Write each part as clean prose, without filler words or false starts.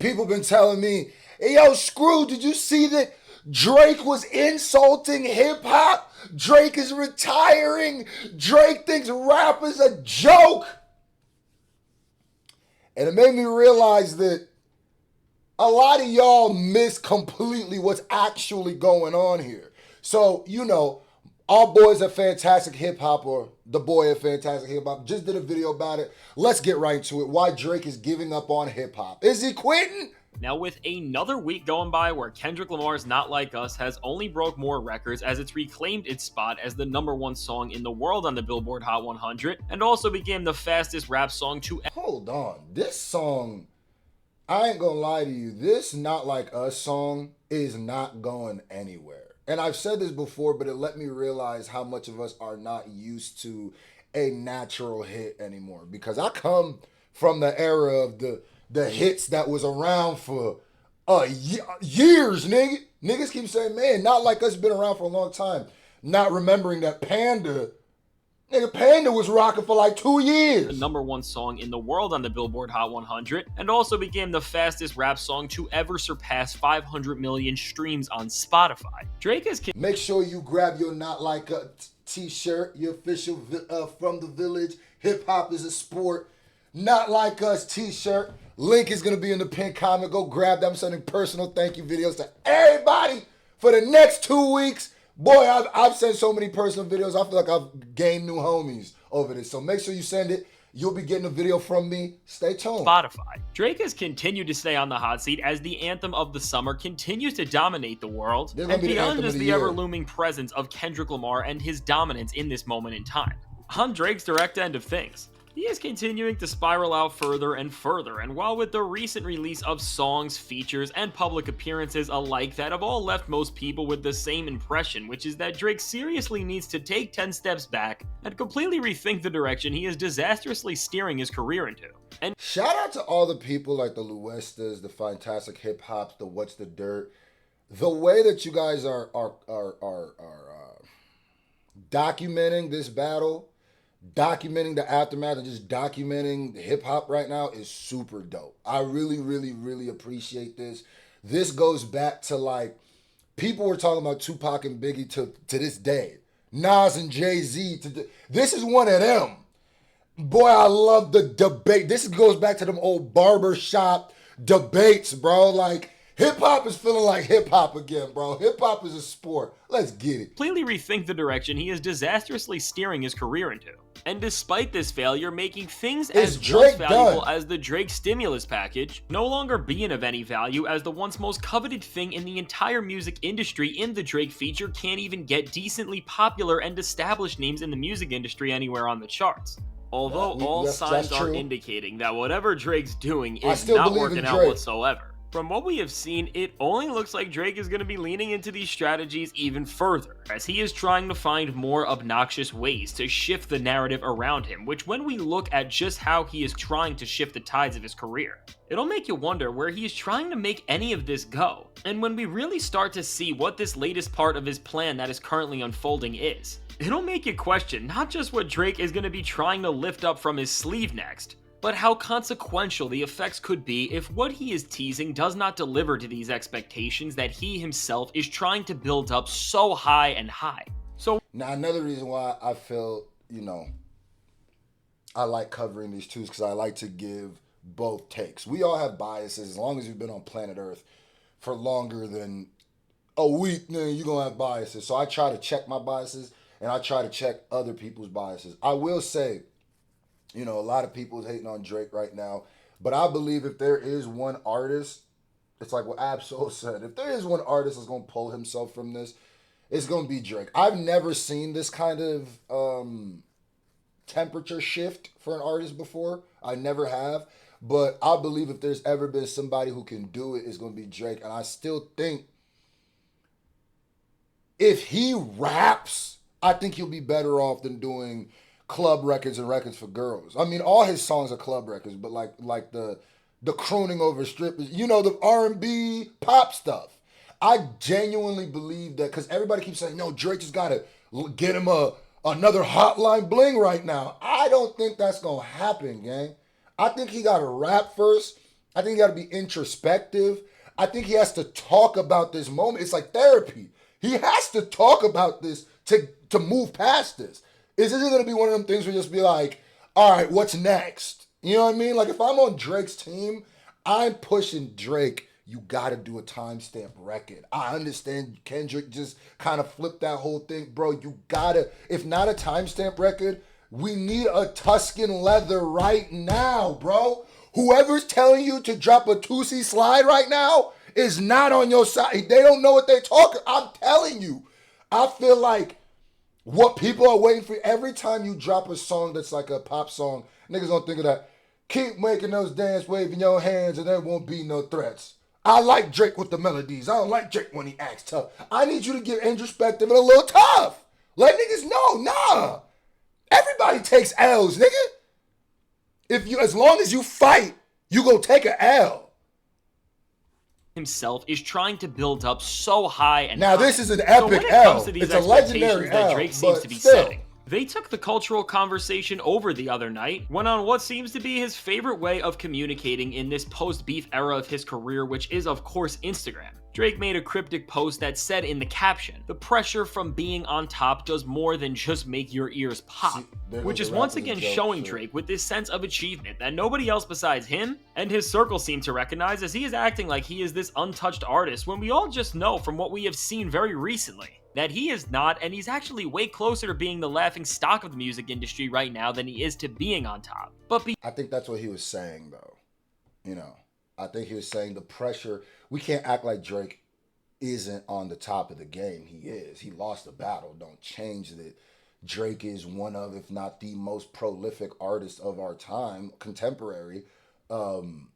People been telling me, hey, yo, Screw, did you see that Drake was insulting hip hop? Drake is retiring. Drake thinks rap is a joke. And it made me realize that a lot of y'all miss completely what's actually going on here. So, All Boys Are Fantastic Hip Hop, or The Boy of Fantastic Hip Hop, just did a video about it. Let's get right into it. Why Drake is giving up on hip hop. Is he quitting? Now, with another week going by where Kendrick Lamar's Not Like Us has only broke more records as it's reclaimed its spot as the #1 song in the world on the Billboard Hot 100, and also became the fastest rap song to Hold on. This song, I ain't gonna lie to you, this Not Like Us song is not going anywhere. And I've said this before, but it let me realize how much of us are not used to a natural hit anymore. Because I come from the era of the hits that was around for years, nigga. Niggas keep saying, man, Not Like Us been around for a long time. Not remembering that Panda was rocking for like 2 years. The #1 song in the world on the Billboard Hot 100, and also became the fastest rap song to ever surpass 500 million streams on Spotify. Drake has... Make sure you grab your Not Like Us t-shirt, your official From the Village, Hip Hop is a Sport, Not Like Us t-shirt. Link is going to be in the pinned comment. Go grab that. I'm sending personal thank you videos to everybody for the next 2 weeks. Boy, I've sent so many personal videos. I feel like I've gained new homies over this. So make sure you send it. You'll be getting a video from me. Stay tuned. Spotify. Drake has continued to stay on the hot seat as the anthem of the summer continues to dominate the world, and beyond just the ever-looming presence of Kendrick Lamar and his dominance in this moment in time. On Drake's direct end of things, he is continuing to spiral out further and further, and while with the recent release of songs, features, and public appearances alike that have all left most people with the same impression, which is that Drake seriously needs to take 10 steps back and completely rethink the direction he is disastrously steering his career into. And shout out to all the people like the Luestas, the Fantastic Hip Hops, the What's the Dirt. The way that you guys are documenting this battle, documenting the aftermath, and just documenting hip hop right now is super dope. I really, really, really appreciate this. This goes back to like, people were talking about Tupac and Biggie to this day. Nas and Jay-Z. This is one of them. Boy, I love the debate. This goes back to them old barbershop debates, bro. Like, hip-hop is feeling like hip-hop again, bro. Hip-hop is a sport. Let's get it. Completely rethink the direction he is disastrously steering his career into. And despite this failure, making things as once valuable as the Drake stimulus package no longer being of any value, as the once most coveted thing in the entire music industry in the Drake feature can't even get decently popular and established names in the music industry anywhere on the charts. Although all signs are indicating that whatever Drake's doing is not working out whatsoever. From what we have seen, it only looks like Drake is going to be leaning into these strategies even further, as he is trying to find more obnoxious ways to shift the narrative around him, which when we look at just how he is trying to shift the tides of his career, it'll make you wonder where he is trying to make any of this go. And when we really start to see what this latest part of his plan that is currently unfolding is, it'll make you question not just what Drake is going to be trying to lift up from his sleeve next, but how consequential the effects could be if what he is teasing does not deliver to these expectations that he himself is trying to build up so high and high. So now another reason why I feel, I like covering these two is because I like to give both takes. We all have biases. As long as you've been on planet Earth for longer than a week, then you're going to have biases. So I try to check my biases, and I try to check other people's biases. I will say, a lot of people is hating on Drake right now, but I believe if there is one artist, it's like what Absol said, if there is one artist that's going to pull himself from this, it's going to be Drake. I've never seen this kind of temperature shift for an artist before. I never have, but I believe if there's ever been somebody who can do it, it's going to be Drake. And I still think if he raps, I think he'll be better off than doing club records and records for girls. I mean, all his songs are club records, but like the crooning over strippers, the R&B pop stuff. I genuinely believe that, because everybody keeps saying, no, Drake just got to get him another Hotline Bling right now. I don't think that's going to happen, gang. I think he got to rap first, I think you got to be introspective. I think he has to talk about this moment. It's like therapy. He has to talk about this to move past this. Is this going to be one of them things where you just be like, all right, what's next? You know what I mean? Like if I'm on Drake's team, I'm pushing Drake. You got to do a timestamp record. I understand Kendrick just kind of flipped that whole thing. Bro, you got to, if not a timestamp record, we need a Tuscan leather right now, bro. Whoever's telling you to drop a 2C slide right now is not on your side. They don't know what they're talking. I'm telling you. I feel like what people are waiting for, every time you drop a song that's like a pop song, niggas don't think of that. Keep making those dance, waving your hands, and there won't be no threats. I like Drake with the melodies. I don't like Drake when he acts tough. I need you to get introspective and a little tough. Let niggas know, nah. Everybody takes L's, nigga. As long as you fight, you gonna take an L. Himself is trying to build up so high and now high. This is an epic so L. It's a legendary that L, Drake seems to be setting. They took the cultural conversation over the other night, went on what seems to be his favorite way of communicating in this post-beef era of his career, which is of course Instagram. Drake made a cryptic post that said in the caption, "The pressure from being on top does more than just make your ears pop," which is once again showing Drake with this sense of achievement that nobody else besides him and his circle seem to recognize, as he is acting like he is this untouched artist when we all just know from what we have seen very recently that he is not, and he's actually way closer to being the laughing stock of the music industry right now than he is to being on top. I think that's what he was saying though. You know, I think he was saying the pressure, we can't act like Drake isn't on the top of the game. He is. He lost the battle. Don't change that. Drake is one of, if not the most prolific artist of our time, contemporary. And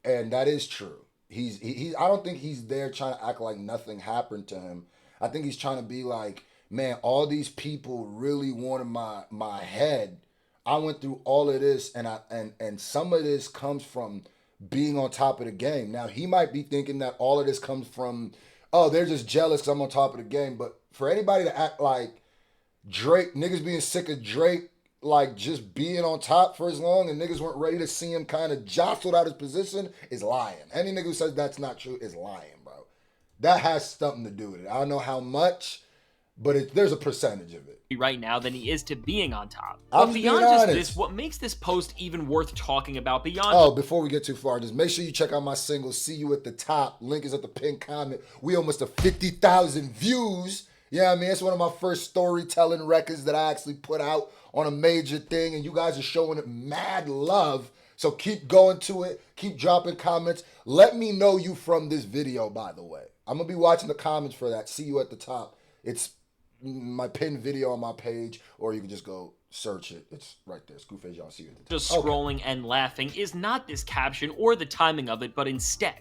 that is true. I don't think he's there trying to act like nothing happened to him. I think he's trying to be like, man, all these people really wanted my head. I went through all of this, and some of this comes from being on top of the game. Now, he might be thinking that all of this comes from, oh, they're just jealous because I'm on top of the game. But for anybody to act like Drake, niggas being sick of Drake, like just being on top for as long and niggas weren't ready to see him kind of jostled out his position is lying. Any nigga who says that's not true is lying, bro. That has something to do with it. I don't know how much, but there's a percentage of it. Right now than he is to being on top. But beyond just this, what makes this post even worth talking about beyond... Oh, before we get too far, just make sure you check out my single, See You at the Top. Link is at the pinned comment. We almost have 50,000 views. Yeah, I mean, it's one of my first storytelling records that I actually put out on a major thing, and you guys are showing it mad love. So keep going to it. Keep dropping comments. Let me know you from this video, by the way. I'm going to be watching the comments for that. See You at the Top. It's my pinned video on my page, or you can just go search it. It's right there. Screwface, y'all see it. Just scrolling and laughing is not this caption or the timing of it, but instead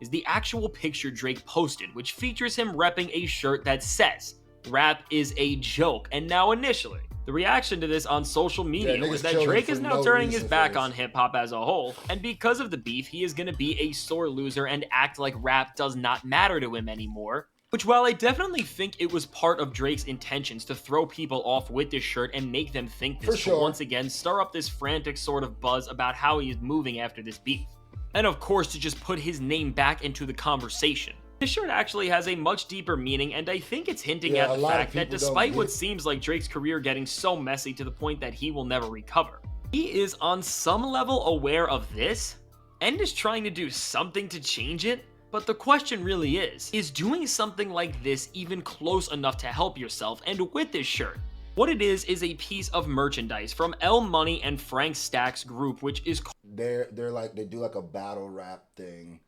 is the actual picture Drake posted, which features him repping a shirt that says, "Rap is a joke." And now initially, the reaction to this on social media was that Drake is now turning his back on hip-hop as a whole, and because of the beef, he is going to be a sore loser and act like rap does not matter to him anymore. Which, while I definitely think it was part of Drake's intentions to throw people off with this shirt and make them think this, to once again stir up this frantic sort of buzz about how he is moving after this beef. And of course, to just put his name back into the conversation. This shirt actually has a much deeper meaning, and I think it's hinting at the fact that despite what seems like Drake's career getting so messy to the point that he will never recover, he is on some level aware of this, and is trying to do something to change it. But the question really is doing something like this even close enough to help yourself? And with this shirt, what it is a piece of merchandise from L Money and Frank Stack's group, which is... They're like, they do like a battle rap thing,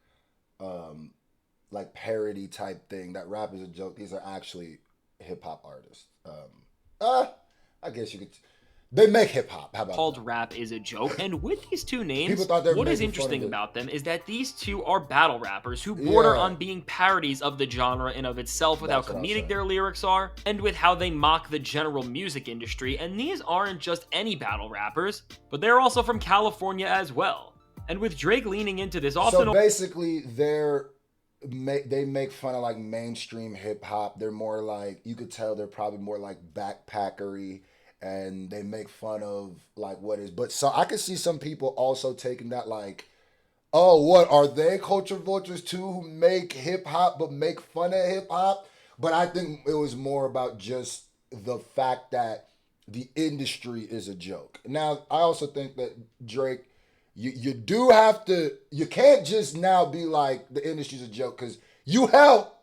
like parody type thing. That rap is a joke. These are actually hip hop artists. I guess you could... They make hip-hop. How about called that? Rap is a Joke. And with these two names, what is interesting about them is that these two are battle rappers who border on being parodies of the genre in of itself with how comedic their lyrics are, and with how they mock the general music industry. And these aren't just any battle rappers, but they're also from California as well. And with Drake leaning into this often... So basically, they make fun of like mainstream hip-hop. They're more like, you could tell they're probably more like backpackery, and they make fun of like what is, but so I could see some people also taking that like, Oh, what are they culture vultures too who make hip hop but make fun of hip hop? But I think it was more about just the fact that the industry is a joke. Now, I also think that Drake, you do have to, you can't just now be like the industry's a joke because you help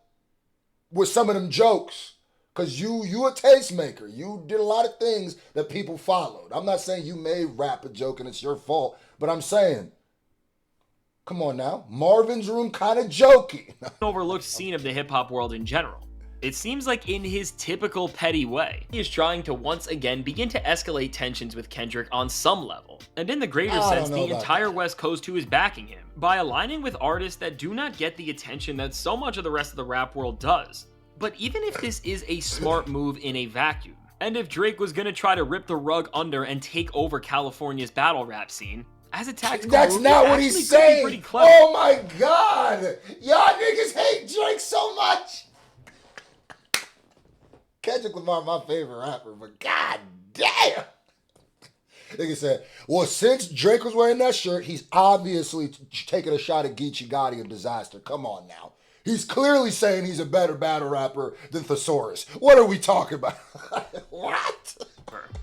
with some of them jokes. Cause you a tastemaker. You did a lot of things that people followed. I'm not saying you made rap a joke and it's your fault, but I'm saying, come on now, Marvin's Room kind of jokey. Overlooked scene of the hip hop world in general. It seems like in his typical petty way, he is trying to once again begin to escalate tensions with Kendrick on some level. And in the greater sense, the entire West Coast too is backing him by aligning with artists that do not get the attention that so much of the rest of the rap world does. But even if this is a smart move in a vacuum, and if Drake was gonna try to rip the rug under and take over California's battle rap scene, as a tactical That's move, not what he's saying. Oh my God. Y'all niggas hate Drake so much. Kendrick Lamar, my favorite rapper, but god damn. Nigga said, well, since Drake was wearing that shirt, he's obviously taking a shot at Geechee Gotti of Disaster. Come on now. He's clearly saying he's a better battle rapper than Thesaurus. What are we talking about? What?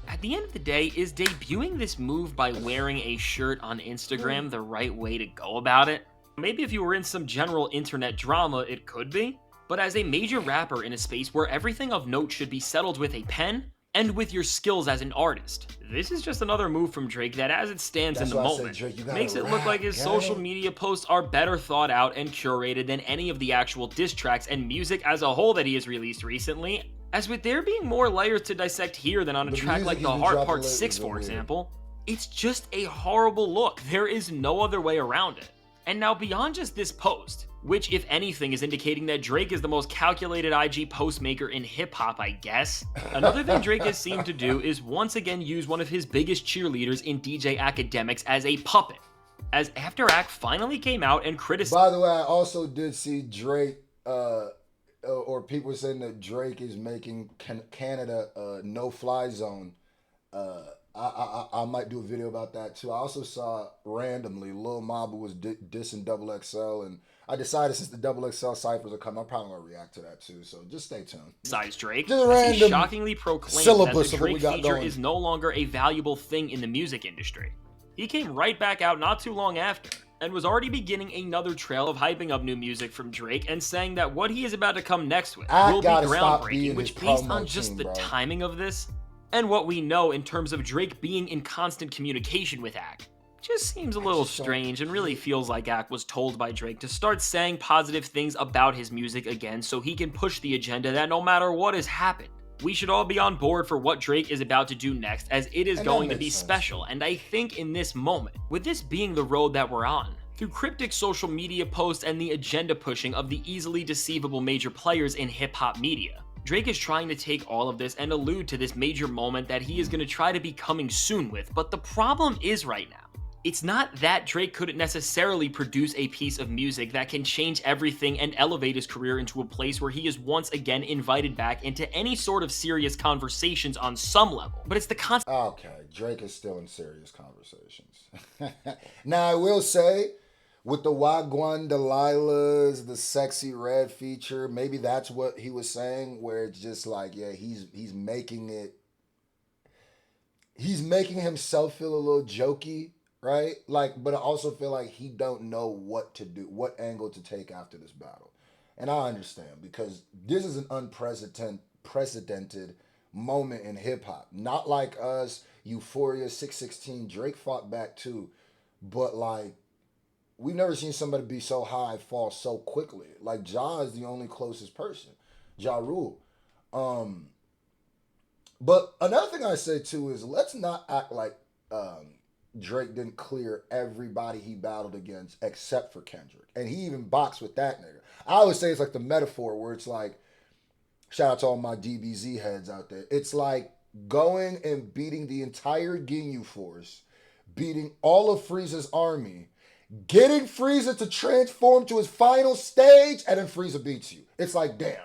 At the end of the day, is debuting this move by wearing a shirt on Instagram the right way to go about it? Maybe if you were in some general internet drama, it could be. But as a major rapper in a space where everything of note should be settled with a pen, and with your skills as an artist, this is just another move from Drake that, as it stands in the moment, makes it look like his social media posts are better thought out and curated than any of the actual diss tracks and music as a whole that he has released recently, as with there being more layers to dissect here than on a track like The Heart Part 6, for example. It's just a horrible look. There is no other way around it. And now beyond just this post, which if anything is indicating that Drake is the most calculated IG post maker in hip-hop, I guess, another thing Drake has seemed to do is once again use one of his biggest cheerleaders in DJ Academics as a puppet, as After Act finally came out and criticized. By the way, I also did see Drake, or people saying that Drake is making Canada a no-fly zone. I might do a video about that too. I also saw randomly Lil Mamba was dissing Double XL, and I decided since the Double XL ciphers are coming, I'm probably gonna react to that too. So just stay tuned. Besides Drake, just he shockingly proclaimed that the Drake feature is no longer a valuable thing in the music industry. He came right back out not too long after, and was already beginning another trail of hyping up new music from Drake and saying that what he is about to come next with will be groundbreaking, which based on just the timing of this, and what we know in terms of Drake being in constant communication with Ack, just seems a little strange and really feels like Ack was told by Drake to start saying positive things about his music again so he can push the agenda that no matter what has happened, we should all be on board for what Drake is about to do next, as it is going to be special. And I think in this moment, with this being the road that we're on, through cryptic social media posts and the agenda pushing of the easily deceivable major players in hip-hop media, Drake is trying to take all of this and allude to this major moment that he is going to try to be coming soon with. But the problem is right now, it's not that Drake couldn't necessarily produce a piece of music that can change everything and elevate his career into a place where he is once again invited back into any sort of serious conversations on some level. But it's the constant. Okay, Drake is still in serious conversations. Now, I will say, with the Wagwan Delilahs, the Sexy Red feature, maybe that's what he was saying, where it's just like, yeah, he's making himself feel a little jokey, right? Like, but I also feel like he don't know what to do, what angle to take after this battle. And I understand, because this is an unprecedented moment in hip-hop. Not like us, Euphoria, 616, Drake fought back too, but like, we've never seen somebody be so high fall so quickly. Like, Ja is the only closest person. Ja Rule. But another thing I say too is, let's not act like Drake didn't clear everybody he battled against except for Kendrick. And he even boxed with that nigga. I always say it's like the metaphor where it's like, shout out to all my DBZ heads out there. It's like going and beating the entire Ginyu force, beating all of Frieza's army, getting Frieza to transform to his final stage, and then Frieza beats you. It's like, damn.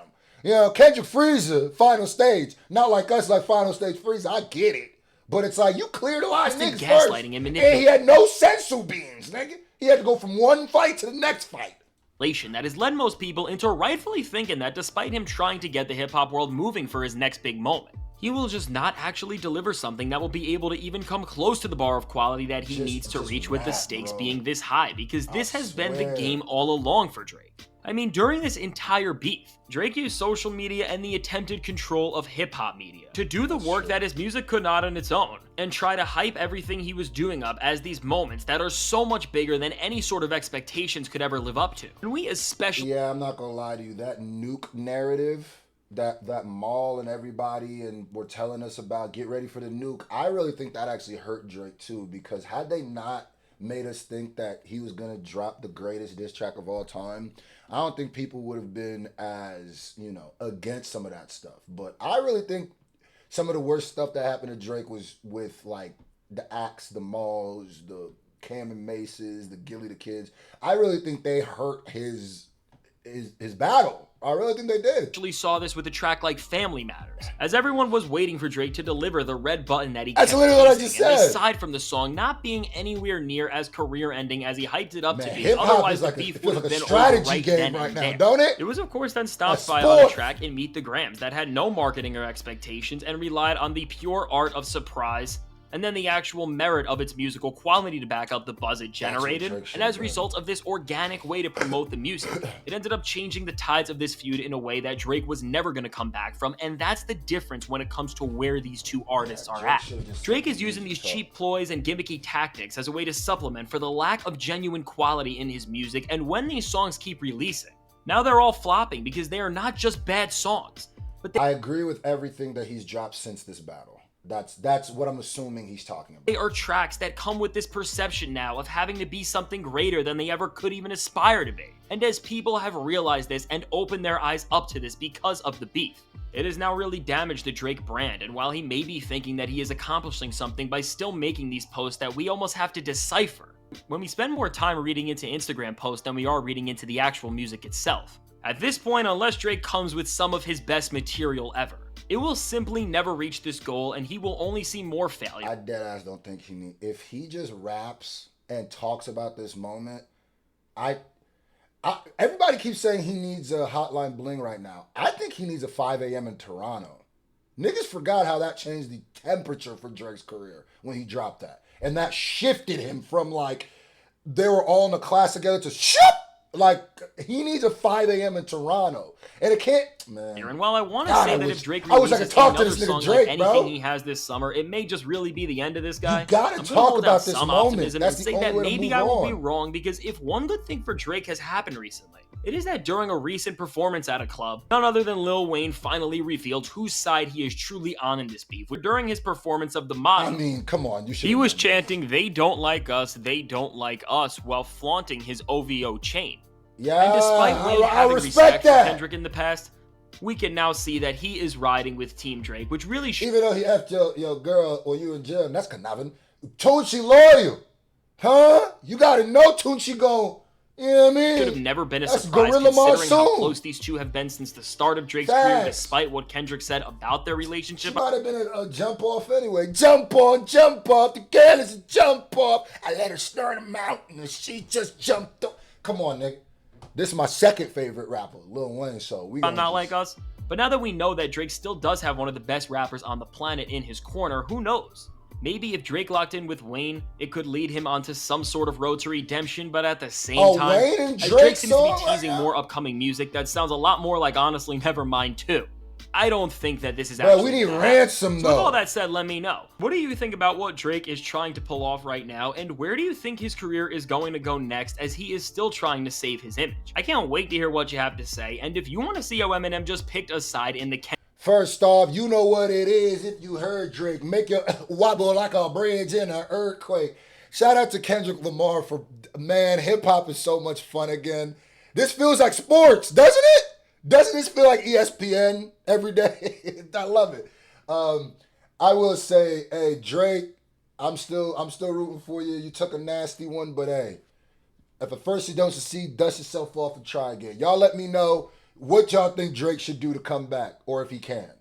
You know, Kendrick Frieza, final stage. Not like us, like final stage Frieza. I get it. But it's like, you cleared a lot of niggas first. And he had no sensu beans, nigga. He had to go from one fight to the next fight. That has led most people into rightfully thinking that despite him trying to get the hip-hop world moving for his next big moment, he will just not actually deliver something that will be able to even come close to the bar of quality that he needs to reach with the stakes being this high, because this has been the game all along for Drake. I mean, during this entire beef, Drake used social media and the attempted control of hip-hop media to do the work that his music could not on its own, and try to hype everything he was doing up as these moments that are so much bigger than any sort of expectations could ever live up to. And we especially... Yeah, I'm not gonna lie to you, that nuke narrative, that Maul and everybody and were telling us about get ready for the nuke, I really think that actually hurt Drake too, because had they not made us think that he was gonna drop the greatest diss track of all time, I don't think people would have been as, against some of that stuff. But I really think some of the worst stuff that happened to Drake was with like the Axe, the Mauls, the Cam and Maces, the Gilly the Kids. I really think they hurt his battle. I really think they did. Actually saw this with a track like Family Matters, as everyone was waiting for Drake to deliver the red button that he kept That's literally what I just said. Aside from the song not being anywhere near as career-ending as he hyped it up to be, otherwise the beef would have been over right then and there. Don't it? It was of course then stopped by on a track in Meet the Grams that had no marketing or expectations and relied on the pure art of surprise and then the actual merit of its musical quality to back up the buzz it generated. And as a result of this organic way to promote the music, it ended up changing the tides of this feud in a way that Drake was never going to come back from, and that's the difference when it comes to where these two artists are at. Drake is using these cheap ploys and gimmicky tactics as a way to supplement for the lack of genuine quality in his music, and when these songs keep releasing, now they're all flopping because they are not just bad songs. But I agree with everything that he's dropped since this battle. That's what I'm assuming he's talking about. They are tracks that come with this perception now of having to be something greater than they ever could even aspire to be. And as people have realized this and opened their eyes up to this because of the beef, it has now really damaged the Drake brand, and while he may be thinking that he is accomplishing something by still making these posts that we almost have to decipher, when we spend more time reading into Instagram posts than we are reading into the actual music itself. At this point, unless Drake comes with some of his best material ever, it will simply never reach this goal, and he will only see more failure. I deadass don't think he needs... If he just raps and talks about this moment, everybody keeps saying he needs a Hotline Bling right now. I think he needs a 5 a.m. in Toronto. Niggas forgot how that changed the temperature for Drake's career when he dropped that. And that shifted him from like, they were all in the class together to shut. Like, he needs a 5 a.m. in Toronto. And it can't, man. And while I want to say that if Drake releases another song like anything he has this summer, it may just really be the end of this guy. You gotta talk about this moment. That's and say that maybe I will be wrong, because if one good thing for Drake has happened recently, it is that during a recent performance at a club, none other than Lil Wayne finally revealed whose side he is truly on in this beef. During his performance of the motto, I mean, come on, you should. He was chanting, "They don't like us, they don't like us," while flaunting his OVO chain. Yeah, and despite Wayne having respect for Kendrick in the past, we can now see that he is riding with Team Drake, which really even though he effed your girl or you in jail, that's Kanavin. Tunchi loyal. Huh? You gotta know Tunchi go. You know what I mean? Could have never been a surprise considering how close these two have been since the start of Drake's career, despite what Kendrick said about their relationship. She might have been a jump off anyway. Jump on, jump off. The girl is a jump off. I let her start a mountain and she just jumped off. Come on, nigga. This is my second favorite rapper, Lil Wayne, so we not like us. But now that we know that Drake still does have one of the best rappers on the planet in his corner, who knows? Maybe if Drake locked in with Wayne, it could lead him onto some sort of road to redemption, but at the same time, Wayne and as Drake seems to be teasing more upcoming music that sounds a lot more like Honestly Nevermind 2. I don't think that this is actually... Bro, we need ransom, though. With all that said, let me know. What do you think about what Drake is trying to pull off right now, and where do you think his career is going to go next, as he is still trying to save his image? I can't wait to hear what you have to say, and if you want to see how Eminem just picked a side in the... First off, you know what it is if you heard Drake. Make your wobble like a bridge in an earthquake. Shout out to Kendrick Lamar for... Man, hip-hop is so much fun again. This feels like sports, doesn't it? Doesn't this feel like ESPN every day? I love it. I will say, hey, Drake, I'm still rooting for you. You took a nasty one, but hey, if at first you don't succeed, dust yourself off and try again. Y'all let me know what y'all think Drake should do to come back, or if he can.